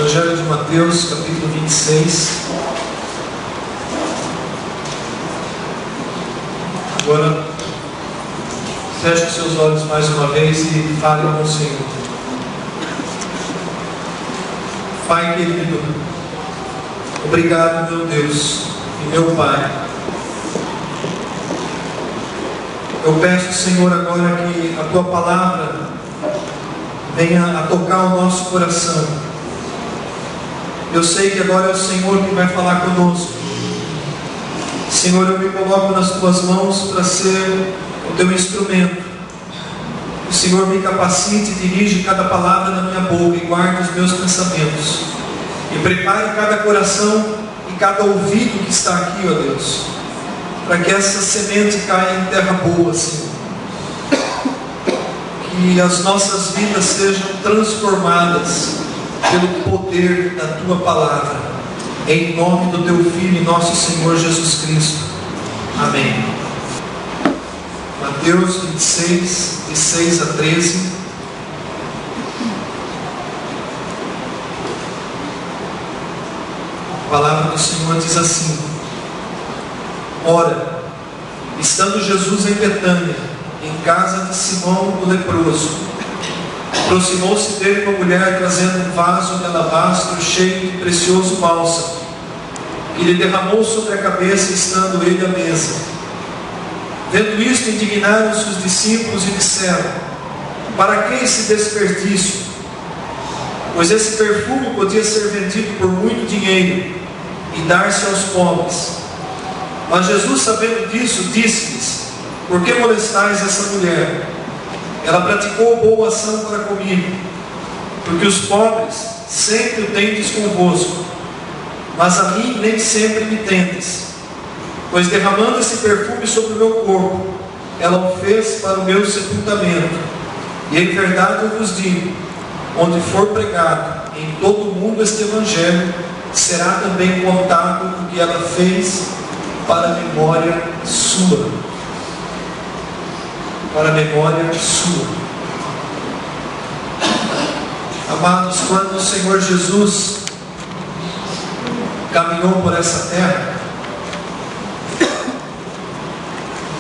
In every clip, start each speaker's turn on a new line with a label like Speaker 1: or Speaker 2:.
Speaker 1: Evangelho de Mateus, capítulo 26. Agora, feche os seus olhos mais uma vez e fale com o Senhor. Pai querido, obrigado, meu Deus e meu Pai. Eu peço, Senhor, agora que a Tua palavra venha a tocar o nosso coração. Eu sei que agora é o Senhor que vai falar conosco. Senhor, eu me coloco nas Tuas mãos para ser o Teu instrumento. O Senhor me capacite e dirige cada palavra da minha boca e guarde os meus pensamentos. E prepare cada coração e cada ouvido que está aqui, ó Deus, para que essa semente caia em terra boa, Senhor. Que as nossas vidas sejam transformadas pelo poder da Tua palavra, em nome do Teu Filho e nosso Senhor Jesus Cristo. Amém. Mateus 26, de 6 a 13. A palavra do Senhor diz assim: Ora, estando Jesus em Betânia, em casa de Simão o leproso, aproximou-se dele uma mulher trazendo um vaso de alabastro cheio de precioso bálsamo, que lhe derramou sobre a cabeça, estando ele à mesa. Vendo isto, indignaram-se os discípulos e disseram: Para que esse desperdício? Pois esse perfume podia ser vendido por muito dinheiro e dar-se aos pobres. Mas Jesus, sabendo disso, disse-lhes: Por que molestais essa mulher? Ela praticou boa ação para comigo, porque os pobres sempre o tendes convosco, mas a mim nem sempre me tendes. Pois derramando esse perfume sobre o meu corpo, ela o fez para o meu sepultamento. E em verdade eu vos digo: onde for pregado em todo o mundo este Evangelho, será também contado o que ela fez para a memória sua. Para a memória sua. Amados, quando o Senhor Jesus caminhou por essa terra,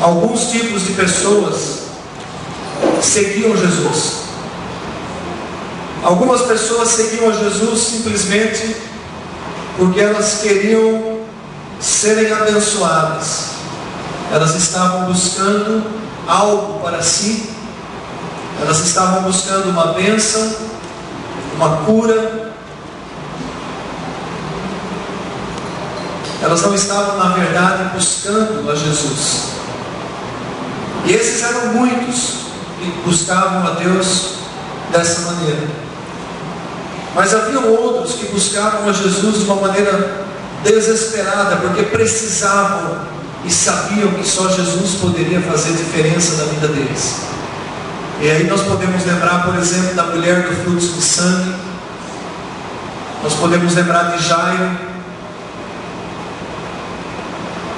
Speaker 1: alguns tipos de pessoas seguiam Jesus. Algumas pessoas seguiam a Jesus simplesmente porque elas queriam serem abençoadas. Elas estavam buscando algo para si. Elas estavam buscando uma bênção, uma cura. Elas não estavam, na verdade, buscando a Jesus. E esses eram muitos que buscavam a Deus dessa maneira. Mas haviam outros que buscavam a Jesus de uma maneira desesperada, porque precisavam e sabiam que só Jesus poderia fazer diferença na vida deles. E aí nós podemos lembrar, por exemplo, da mulher do fluxo de sangue. Nós podemos lembrar de Jairo.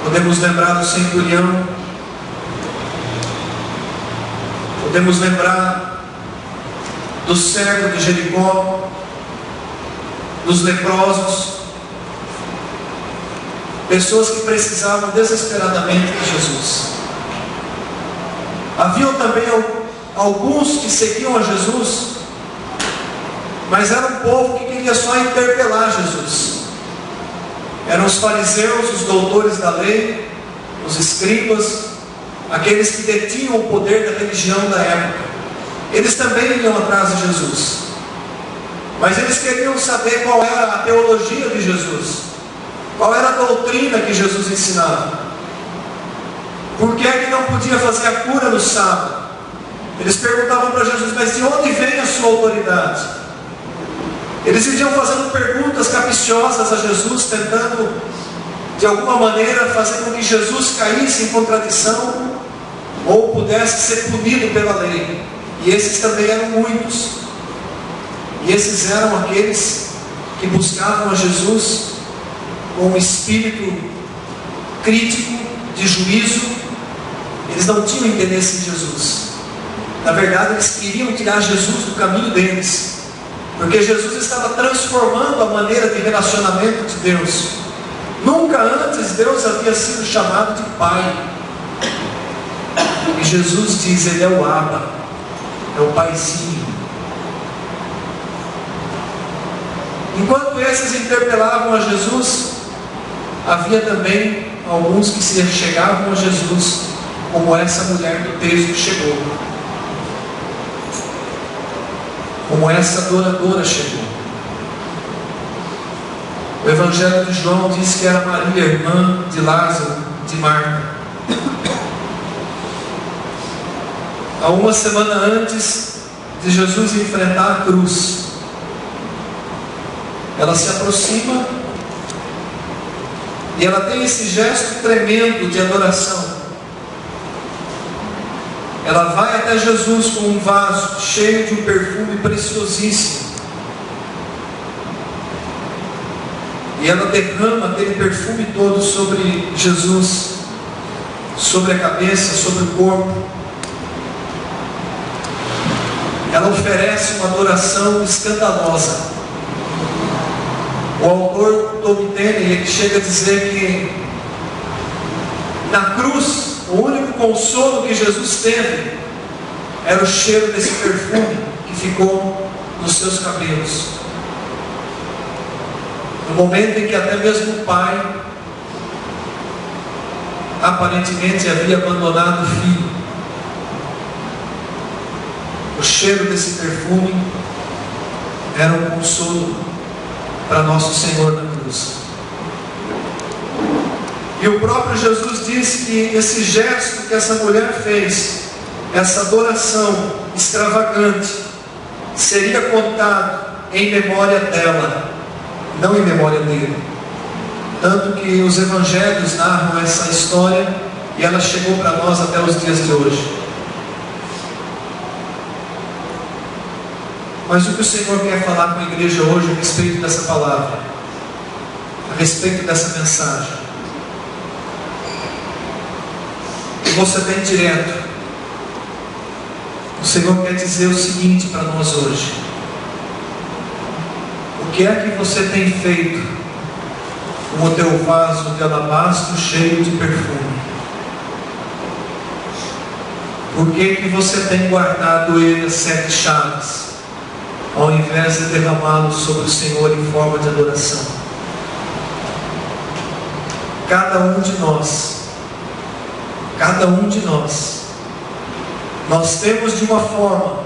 Speaker 1: Podemos lembrar do centurião. Podemos lembrar do cego de Jericó, dos leprosos. Pessoas que precisavam desesperadamente de Jesus. Haviam também alguns que seguiam a Jesus, mas era um povo que queria só interpelar Jesus. Eram os fariseus, os doutores da lei, os escribas, aqueles que detinham o poder da religião da época. Eles também iam atrás de Jesus, mas eles queriam saber qual era a teologia de Jesus, qual era a doutrina que Jesus ensinava. Por que é que não podia fazer a cura no sábado? Eles perguntavam para Jesus: mas de onde vem a sua autoridade? Eles iam fazendo perguntas capciosas a Jesus, tentando de alguma maneira fazer com que Jesus caísse em contradição ou pudesse ser punido pela lei. E esses também eram muitos. E esses eram aqueles que buscavam a Jesus com um espírito crítico, de juízo. Eles não tinham interesse em Jesus. Na verdade, eles queriam tirar Jesus do caminho deles. Porque Jesus estava transformando a maneira de relacionamento de Deus. Nunca antes Deus havia sido chamado de Pai. E Jesus diz, Ele é o Abba, é o Paizinho. Enquanto esses interpelavam a Jesus, havia também alguns que se chegavam a Jesus, como essa mulher do texto chegou. Como essa adoradora chegou. O Evangelho de João diz que era Maria, irmã de Lázaro, de Marta. Há uma semana antes de Jesus enfrentar a cruz, ela se aproxima e ela tem esse gesto tremendo de adoração. Ela vai até Jesus com um vaso cheio de um perfume preciosíssimo. E ela derrama aquele perfume todo sobre Jesus, sobre a cabeça, sobre o corpo. Ela oferece uma adoração escandalosa. O autor Tolkien, ele chega a dizer que na cruz, o único consolo que Jesus teve era o cheiro desse perfume que ficou nos seus cabelos. No momento em que até mesmo o pai aparentemente havia abandonado o filho, o cheiro desse perfume era um consolo para nosso Senhor na cruz. E o próprio Jesus disse que esse gesto que essa mulher fez, essa adoração extravagante, seria contado em memória dela, não em memória dele. Tanto que os evangelhos narram essa história e ela chegou para nós até os dias de hoje. Mas o que o Senhor quer falar com a igreja hoje a respeito dessa palavra, a respeito dessa mensagem? Você bem direto, o Senhor quer dizer o seguinte para nós hoje: o que é que você tem feito com o teu vaso de alabastro cheio de perfume? Por que você tem guardado ele às 7 chaves, ao invés de derramá-lo sobre o Senhor em forma de adoração? Cada um de nós, nós temos de uma forma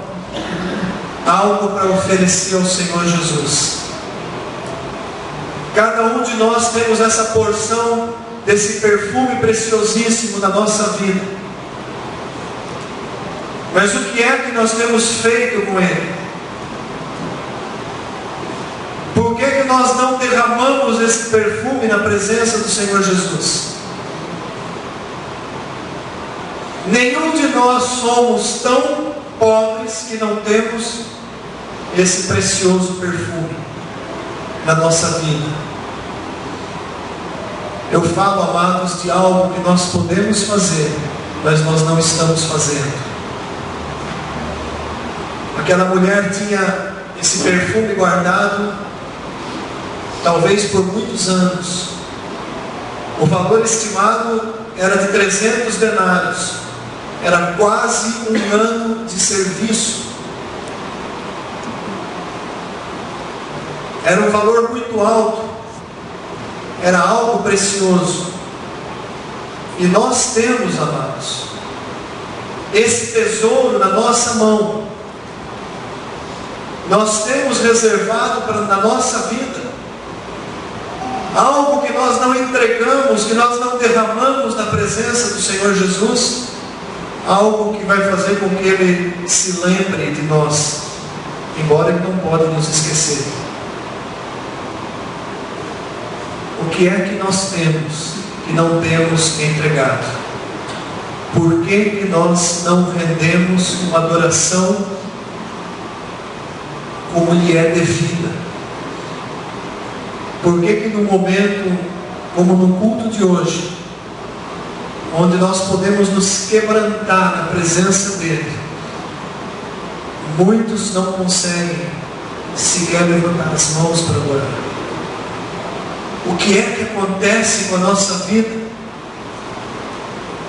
Speaker 1: algo para oferecer ao Senhor Jesus. Cada um de nós temos essa porção desse perfume preciosíssimo na nossa vida. Mas o que é que nós temos feito com ele? Por que nós não derramamos esse perfume na presença do Senhor Jesus? Nenhum de nós somos tão pobres que não temos esse precioso perfume na nossa vida. Eu falo, amados, de algo que nós podemos fazer, mas nós não estamos fazendo. Aquela mulher tinha esse perfume guardado, talvez por muitos anos. O valor estimado era de 300 denários. Era quase um ano de serviço. Era um valor muito alto. Era algo precioso. E nós temos, amados, esse tesouro na nossa mão. Nós temos reservado na nossa vida algo que nós não entregamos, que nós não derramamos na presença do Senhor Jesus. Algo que vai fazer com que Ele se lembre de nós, embora Ele não pode nos esquecer. O que é que nós temos que não temos entregado? Por que nós não rendemos uma adoração como lhe é devida? Por que num momento como no culto de hoje, onde nós podemos nos quebrantar na presença dEle, muitos não conseguem sequer levantar as mãos para orar. O que é que acontece com a nossa vida?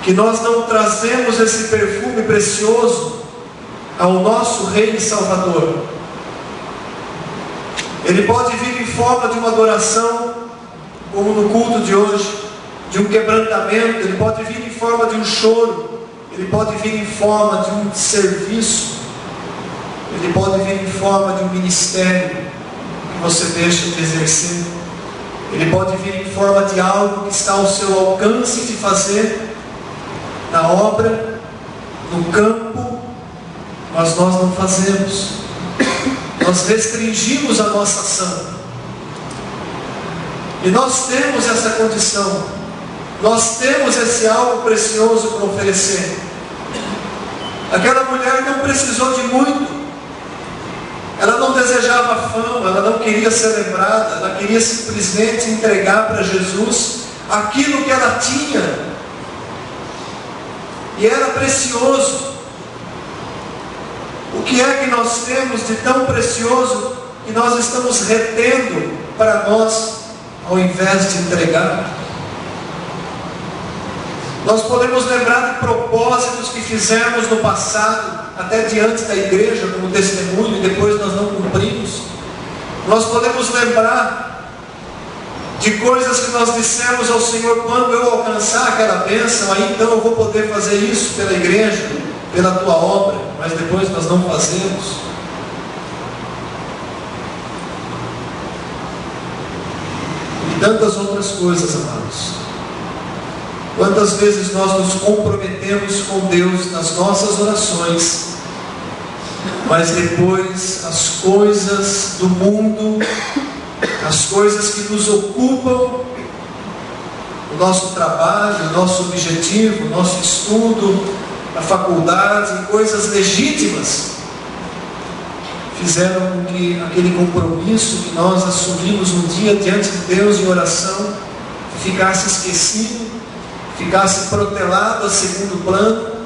Speaker 1: Que nós não trazemos esse perfume precioso ao nosso Rei e Salvador. Ele pode vir em forma de uma adoração, como no culto de hoje, de um quebrantamento. Ele pode vir em forma de um choro. Ele pode vir em forma de um serviço. Ele pode vir em forma de um ministério que você deixa de exercer. Ele pode vir em forma de algo que está ao seu alcance de fazer na obra, no campo, mas nós não fazemos. Nós restringimos a nossa ação. E nós temos essa condição. Nós temos esse algo precioso para oferecer. Aquela mulher não precisou de muito. Ela não desejava fama, ela não queria ser lembrada, ela queria simplesmente entregar para Jesus aquilo que ela tinha. E era precioso. O que é que nós temos de tão precioso que nós estamos retendo para nós, ao invés de entregar? Nós podemos lembrar de propósitos que fizemos no passado, até diante da igreja, como testemunho, e depois nós não cumprimos. Nós podemos lembrar de coisas que nós dissemos ao Senhor: quando eu alcançar aquela bênção, aí então eu vou poder fazer isso pela igreja, pela tua obra, mas depois nós não fazemos. E tantas outras coisas, amados. Quantas vezes nós nos comprometemos com Deus nas nossas orações, mas depois as coisas do mundo, as coisas que nos ocupam, o nosso trabalho, o nosso objetivo, o nosso estudo, a faculdade, coisas legítimas, fizeram com que aquele compromisso que nós assumimos um dia diante de Deus em oração ficasse esquecido, ficasse protelado a segundo plano.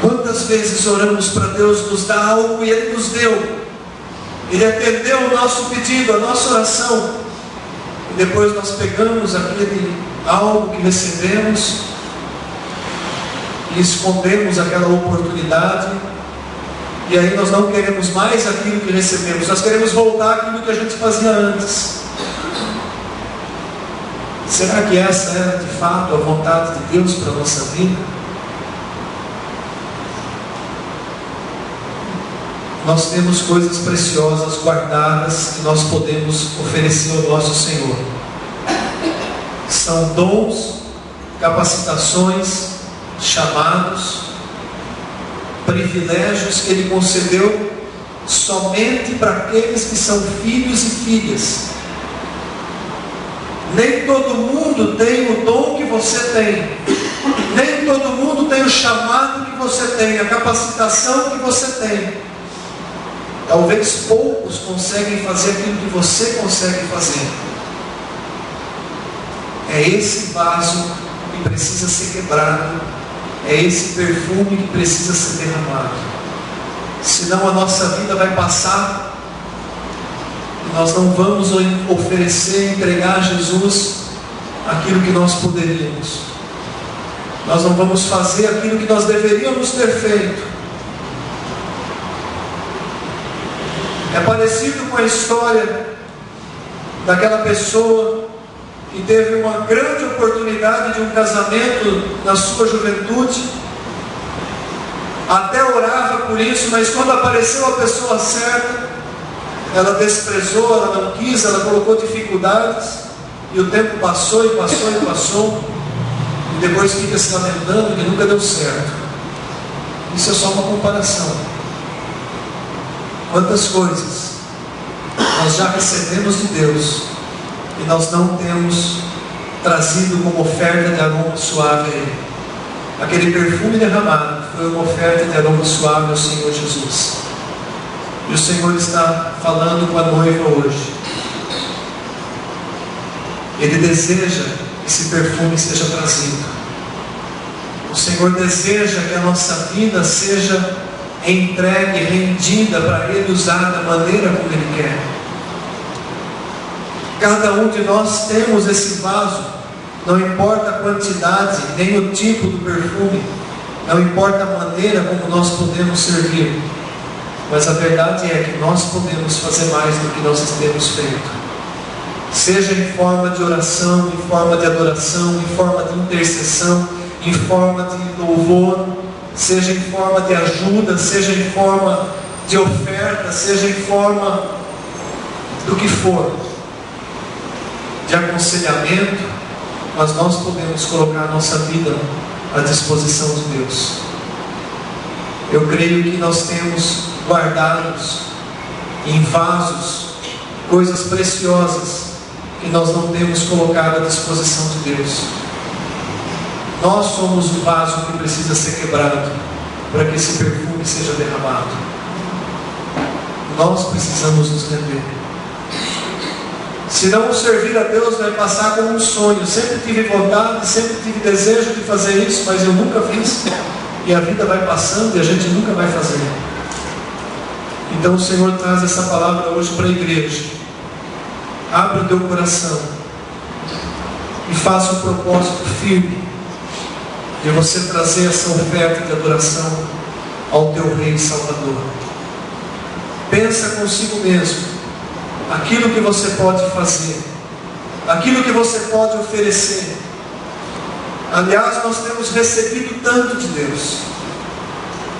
Speaker 1: Quantas vezes oramos para Deus nos dar algo e Ele nos deu, Ele atendeu o nosso pedido, a nossa oração, e depois nós pegamos aquele algo que recebemos e escondemos aquela oportunidade, e aí nós não queremos mais aquilo que recebemos, nós queremos voltar àquilo que a gente fazia antes. Será que essa era de fato a vontade de Deus para a nossa vida? Nós temos coisas preciosas guardadas que nós podemos oferecer ao nosso Senhor. São dons, capacitações, chamados, privilégios que Ele concedeu somente para aqueles que são filhos e filhas. Nem todo mundo tem o dom que você tem. Nem todo mundo tem o chamado que você tem, a capacitação que você tem. Talvez poucos conseguem fazer aquilo que você consegue fazer. É esse vaso que precisa ser quebrado. É esse perfume que precisa ser derramado. Senão a nossa vida vai passar, nós não vamos oferecer, entregar a Jesus aquilo que nós poderíamos. Nós não vamos fazer aquilo que nós deveríamos ter feito. É parecido com a história daquela pessoa que teve uma grande oportunidade de um casamento na sua juventude, até orava por isso, mas quando apareceu a pessoa certa, ela desprezou, ela não quis, ela colocou dificuldades, e o tempo passou e passou e passou, e depois fica se lamentando que nunca deu certo. Isso é só uma comparação. Quantas coisas nós já recebemos de Deus e nós não temos trazido como oferta de aroma suave a Ele. Aquele perfume derramado foi uma oferta de aroma suave ao Senhor Jesus. E o Senhor está falando com a noiva hoje. Ele deseja que esse perfume seja trazido. O Senhor deseja que a nossa vida seja entregue, rendida para Ele usar da maneira como Ele quer. Cada um de nós temos esse vaso, não importa a quantidade, nem o tipo do perfume, não importa a maneira como nós podemos servir, mas a verdade é que nós podemos fazer mais do que nós temos feito. Seja em forma de oração, em forma de adoração, em forma de intercessão, em forma de louvor, seja em forma de ajuda, seja em forma de oferta, seja em forma do que for, de aconselhamento, mas nós podemos colocar a nossa vida à disposição de Deus. Eu creio que nós temos guardados em vasos coisas preciosas que nós não temos colocado à disposição de Deus. Nós somos o vaso que precisa ser quebrado para que esse perfume seja derramado. Nós precisamos nos render. Se não servir a Deus, vai passar como um sonho. Sempre tive vontade, sempre tive desejo de fazer isso, mas eu nunca fiz. E a vida vai passando e a gente nunca vai fazer. Então o Senhor traz essa palavra hoje para a igreja. Abre o teu coração e faça um propósito firme de você trazer essa oferta de adoração ao teu Rei e Salvador. Pensa consigo mesmo aquilo que você pode fazer, aquilo que você pode oferecer. Aliás, nós temos recebido tanto de Deus.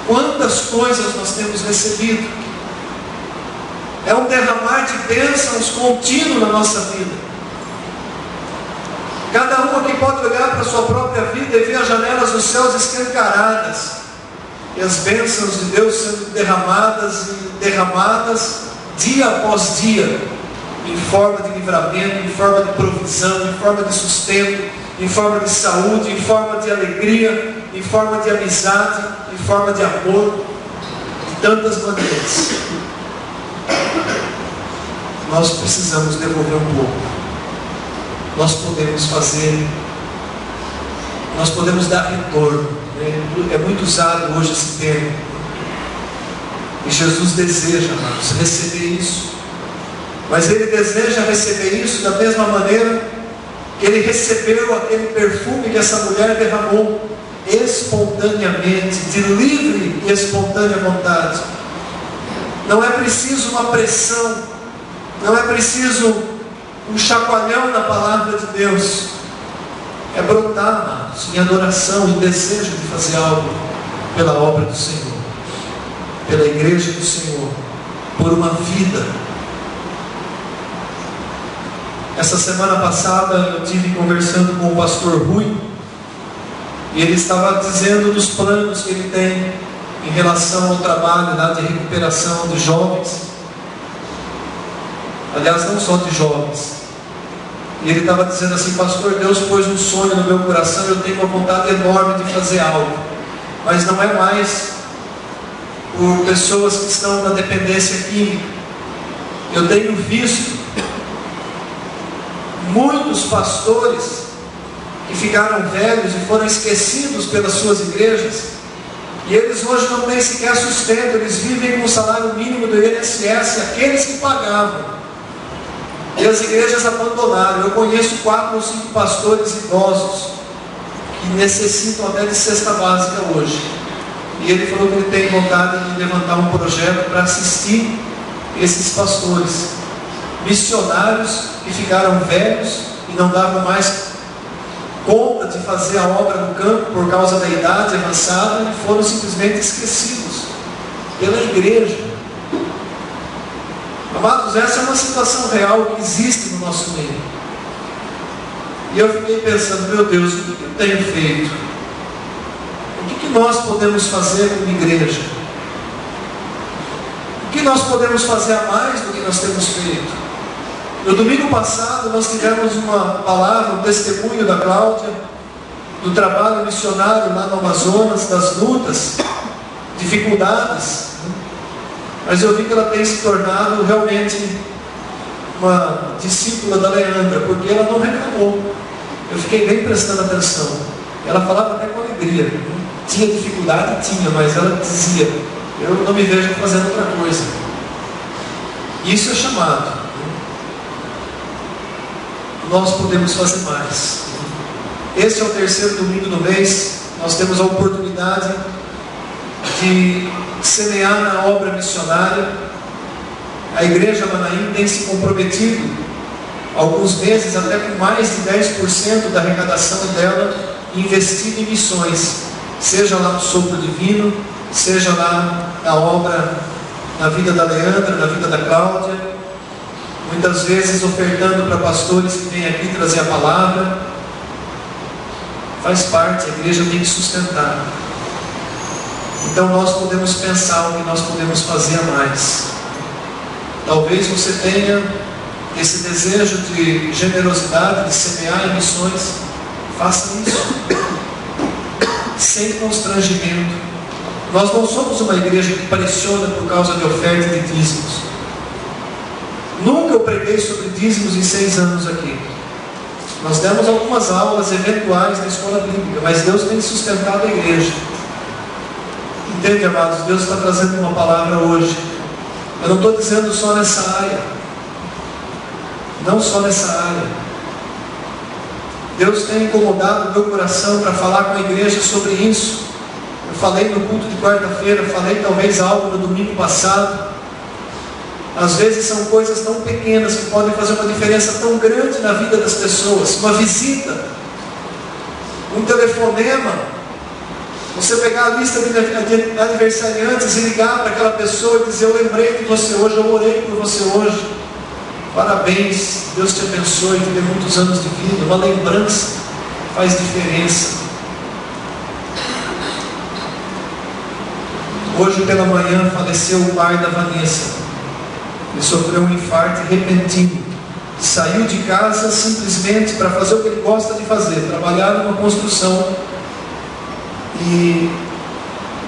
Speaker 1: Quantas coisas nós temos recebido. É um derramar de bênçãos contínuo na nossa vida. Cada um aqui pode olhar para a sua própria vida e ver as janelas dos céus escancaradas, e as bênçãos de Deus sendo derramadas e derramadas dia após dia, em forma de livramento, em forma de provisão, em forma de sustento, em forma de saúde, em forma de alegria, em forma de amizade, em forma de amor, de tantas maneiras. Nós precisamos devolver um pouco. Nós podemos fazer, nós podemos dar retorno. É muito usado hoje esse termo. E Jesus deseja, amados, receber isso. Mas Ele deseja receber isso da mesma maneira que Ele recebeu aquele perfume que essa mulher derramou espontaneamente, de livre e espontânea vontade. Não é preciso uma pressão, não é preciso um chacoalhão na palavra de Deus. É brotar, amados, em adoração, em desejo de fazer algo pela obra do Senhor, pela igreja do Senhor, por uma vida. Essa semana passada eu estive conversando com o pastor Rui, e ele estava dizendo dos planos que ele tem em relação ao trabalho lá de recuperação de jovens. Aliás, não só de jovens. E ele estava dizendo assim: pastor, Deus pôs um sonho no meu coração, eu tenho uma vontade enorme de fazer algo, mas não é mais por pessoas que estão na dependência química. Eu tenho visto muitos pastores que ficaram velhos e foram esquecidos pelas suas igrejas, e eles hoje não têm sequer sustento, eles vivem com o salário mínimo do INSS, aqueles que pagavam. E as igrejas abandonaram. Eu conheço 4 ou 5 pastores idosos que necessitam até de cesta básica hoje. E ele falou que ele tem vontade de levantar um projeto para assistir esses pastores, missionários que ficaram velhos e não davam mais conta de fazer a obra no campo por causa da idade avançada e foram simplesmente esquecidos pela igreja. Amados, essa é uma situação real que existe no nosso meio. E eu fiquei pensando: meu Deus, o que eu tenho feito? O que nós podemos fazer como igreja? O que nós podemos fazer a mais do que nós temos feito? No domingo passado nós tivemos uma palavra, um testemunho da Cláudia, do trabalho missionário lá no Amazonas, das lutas, dificuldades. Mas eu vi que ela tem se tornado realmente uma discípula da Leandra, porque ela não reclamou. Eu fiquei bem prestando atenção. Ela falava até com alegria. Tinha dificuldade? Tinha, mas ela dizia: Eu não me vejo fazendo outra coisa. Isso é chamado. Nós podemos fazer mais. Esse é o terceiro domingo do mês. Nós temos a oportunidade de semear na obra missionária. A Igreja Manaim tem se comprometido alguns meses, até com mais de 10% da arrecadação dela investida em missões, seja lá no Sopro Divino, seja lá na obra, na vida da Leandra, na vida da Cláudia, muitas vezes ofertando para pastores que vêm aqui trazer a palavra. Faz parte, a igreja tem que sustentar. Então nós podemos pensar o que nós podemos fazer a mais. Talvez você tenha esse desejo de generosidade, de semear em missões. Faça isso sem constrangimento. Nós não somos uma igreja que pressiona por causa de oferta de dízimos. Nunca eu preguei sobre dízimos em 6 anos aqui. Nós demos algumas aulas eventuais na escola bíblica, mas Deus tem sustentado a igreja. Entende, amados? Deus está trazendo uma palavra hoje. Eu não estou dizendo só nessa área. Não só nessa área. Deus tem incomodado o meu coração para falar com a igreja sobre isso. Eu falei no culto de quarta-feira, falei talvez algo no domingo passado. Às vezes são coisas tão pequenas que podem fazer uma diferença tão grande na vida das pessoas. Uma visita, um telefonema, você pegar a lista de aniversariantes e ligar para aquela pessoa e dizer: eu lembrei de você hoje, eu orei por você hoje, parabéns, Deus te abençoe, te dê muitos anos de vida. Uma lembrança faz diferença. Hoje pela manhã faleceu o pai da Vanessa. Ele sofreu um infarto repentino. Saiu de casa simplesmente para fazer o que ele gosta de fazer, trabalhar numa construção. E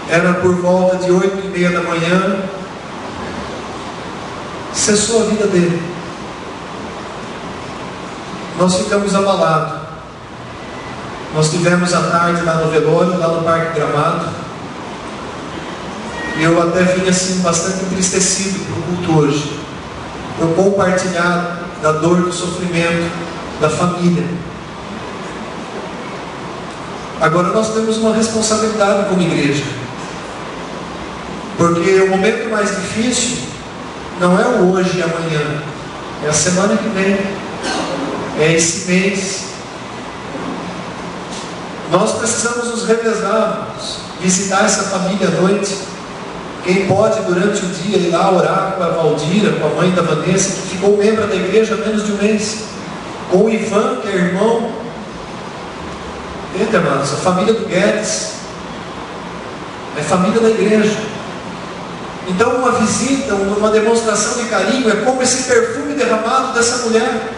Speaker 1: era por volta de 8:30 da manhã. Cessou a vida dele. Nós ficamos abalados. Nós tivemos a tarde lá no velório, lá no Parque Gramado. E eu até vim assim bastante entristecido para o culto hoje, por compartilhar da dor, do sofrimento da família. Agora nós temos uma responsabilidade como igreja, porque o momento mais difícil não é o hoje e amanhã, é a semana que vem, é esse mês. Nós precisamos nos revezar, visitar essa família à noite. Quem pode durante o dia ir lá orar com a Valdira, com a mãe da Vanessa, que ficou membro da igreja há menos de um mês, com o Ivan, que é irmão. Entende, amados? A família do Guedes é família da igreja. Então uma visita, uma demonstração de carinho é como esse perfume derramado dessa mulher.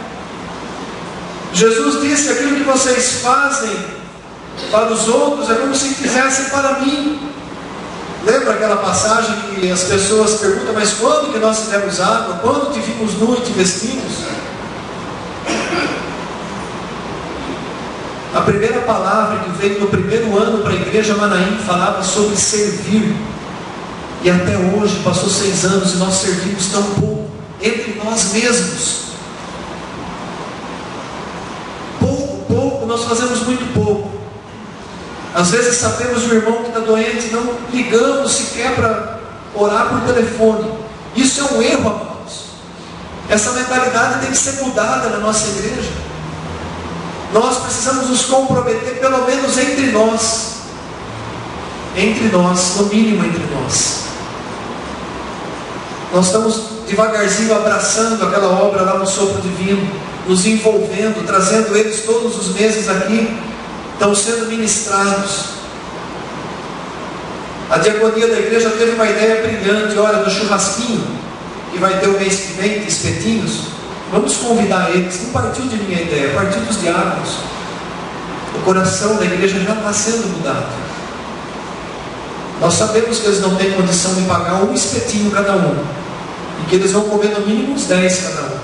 Speaker 1: Jesus disse: aquilo que vocês fazem para os outros é como se fizessem para mim. Lembra aquela passagem que as pessoas perguntam: mas quando que nós fizemos água? Quando te vimos nu e te vestimos? A primeira palavra que veio no primeiro ano para a igreja Manaim falava sobre servir. E até hoje, passou 6 anos e nós servimos tão pouco, entre nós mesmos. Pouco, nós fazemos muito pouco. Às vezes sabemos de um irmão que está doente, não ligamos sequer para orar por telefone. Isso é um erro, amados. Essa mentalidade tem que ser mudada na nossa igreja. Nós precisamos nos comprometer, pelo menos entre nós, no mínimo entre nós. Nós estamos devagarzinho abraçando aquela obra lá no Sopro Divino, nos envolvendo, trazendo eles todos os meses aqui. Estão sendo ministrados. A diaconia da igreja teve uma ideia brilhante. Olha, no churrasquinho que vai ter o mês que vem de espetinhos, vamos convidar eles. Não partiu de minha ideia, partiu dos diáconos. O coração da igreja já está sendo mudado. Nós sabemos que eles não têm condição de pagar um espetinho cada um, e que eles vão comer no mínimo uns 10 cada um.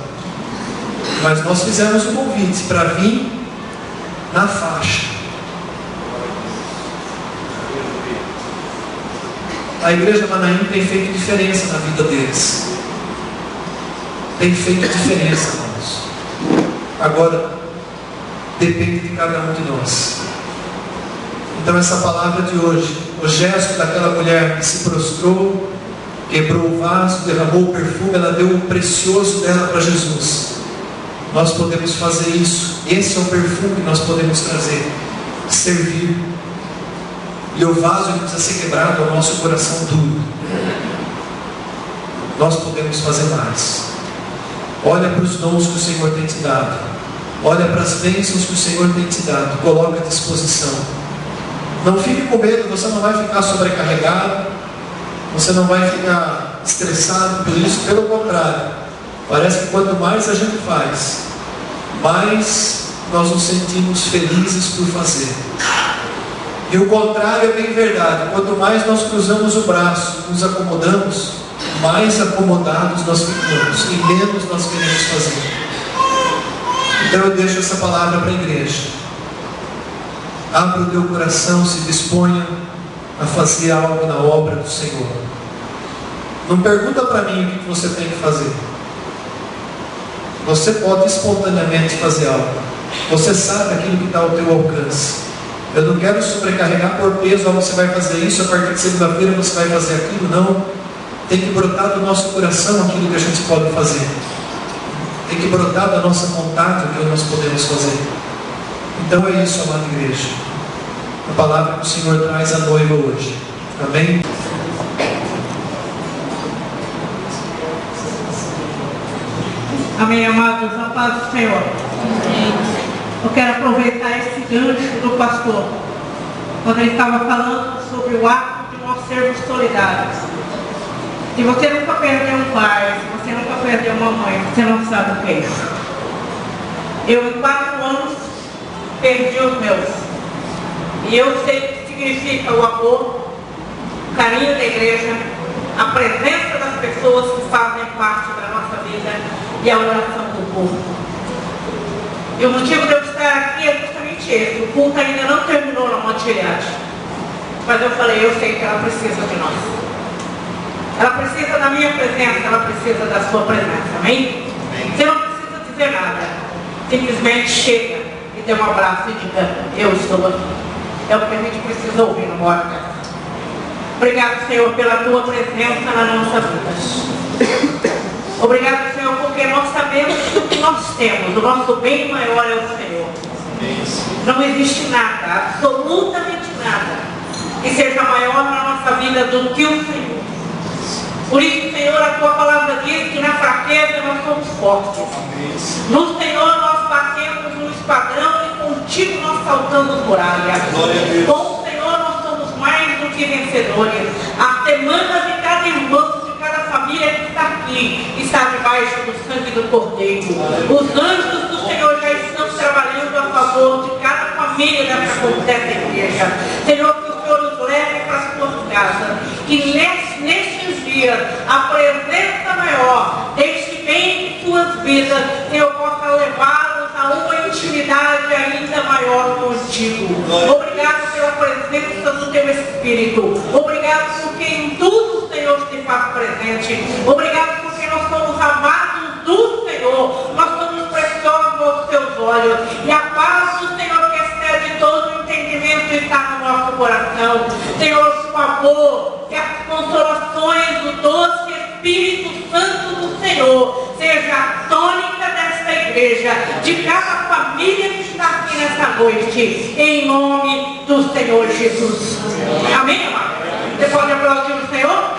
Speaker 1: Mas nós fizemos um convite para vir na faixa. A igreja Manaim tem feito diferença na vida deles. Tem feito diferença, irmãos. Agora, depende de cada um de nós. Então essa palavra de hoje, o gesto daquela mulher que se prostrou, quebrou o vaso, derramou o perfume, ela deu o precioso dela para Jesus. Nós podemos fazer isso. Esse é o perfume que nós podemos trazer. Servir. E o vaso ele precisa ser quebrado ao nosso coração duro. Nós podemos fazer mais. Olha para os dons que o Senhor tem te dado. Olha para as bênçãos que o Senhor tem te dado. Coloca à disposição. Não fique com medo, você não vai ficar sobrecarregado. Você não vai ficar estressado por isso. Pelo contrário, parece que quanto mais a gente faz, mais nós nos sentimos felizes por fazer. E o contrário é bem verdade. Quanto mais nós cruzamos o braço e nos acomodamos, mais acomodados nós ficamos e menos nós queremos fazer. Então eu deixo essa palavra para a igreja. Abra o teu coração, se disponha a fazer algo na obra do Senhor. Não pergunta para mim o que você tem que fazer. Você pode espontaneamente fazer algo. Você sabe aquilo que está ao teu alcance. Eu não quero sobrecarregar por peso. Você vai fazer isso, a partir de segunda-feira você vai fazer aquilo. Não. Tem que brotar do nosso coração aquilo que a gente pode fazer. Tem que brotar da nossa vontade o que nós podemos fazer. Então é isso, amada igreja. A palavra que o Senhor traz à noiva hoje. Amém?
Speaker 2: Amém, amados. A paz do Senhor. Amém. Eu quero aproveitar esse gancho do pastor, quando ele estava falando sobre o ato de nós sermos solidários. Se você nunca perdeu um pai, se você nunca perdeu uma mãe, você não sabe o que é isso. Eu, em 4 anos, perdi os meus. E eu sei o que significa o amor, o carinho da igreja, a presença das pessoas que fazem parte da nossa vida e a oração do povo. E o motivo de eu estar aqui é justamente esse. O culto ainda não terminou na Montilhade. Mas eu falei, eu sei que ela precisa de nós. Ela precisa da minha presença, ela precisa da sua presença. Amém? Você não precisa dizer nada. Simplesmente chega e dê um abraço e diga, eu estou aqui. É o que a gente precisa ouvir no morte. Obrigado, Senhor, pela tua presença na nossa vida. Obrigado, Senhor, porque nós sabemos que o que nós temos, o nosso bem maior é o Senhor. Não existe nada, absolutamente nada, que seja maior na nossa vida do que o Senhor. Por isso, Senhor, a tua palavra diz que na fraqueza nós somos fortes. No Senhor nós batemos no esquadrão e contigo nós saltamos muralhas. Com o Senhor nós somos mais do que vencedores. A semana de cada irmão, de cada família que está aqui, está debaixo do sangue do Cordeiro. Os anjos do Senhor já estão trabalhando a favor de cada família dessa igreja. Senhor, que o Senhor nos leve para as suas casas. Que nestes dias a presença maior deste bem de suas vidas, Senhor, possa levá-los a uma intimidade ainda maior contigo. Obrigado pela presença do teu Espírito. Obrigado porque em tudo o Senhor se faz presente. Obrigado porque nós somos amados do Senhor. Nós somos preciosos aos teus olhos. E a paz do Senhor, que excede todo o entendimento, está no nosso coração. Senhor, por favor, que as consolações do doce Espírito Santo do Senhor seja a tônica desta igreja, de cada família que está aqui nessa noite, em nome do Senhor Jesus. Amém, amado? Você pode aplaudir o Senhor?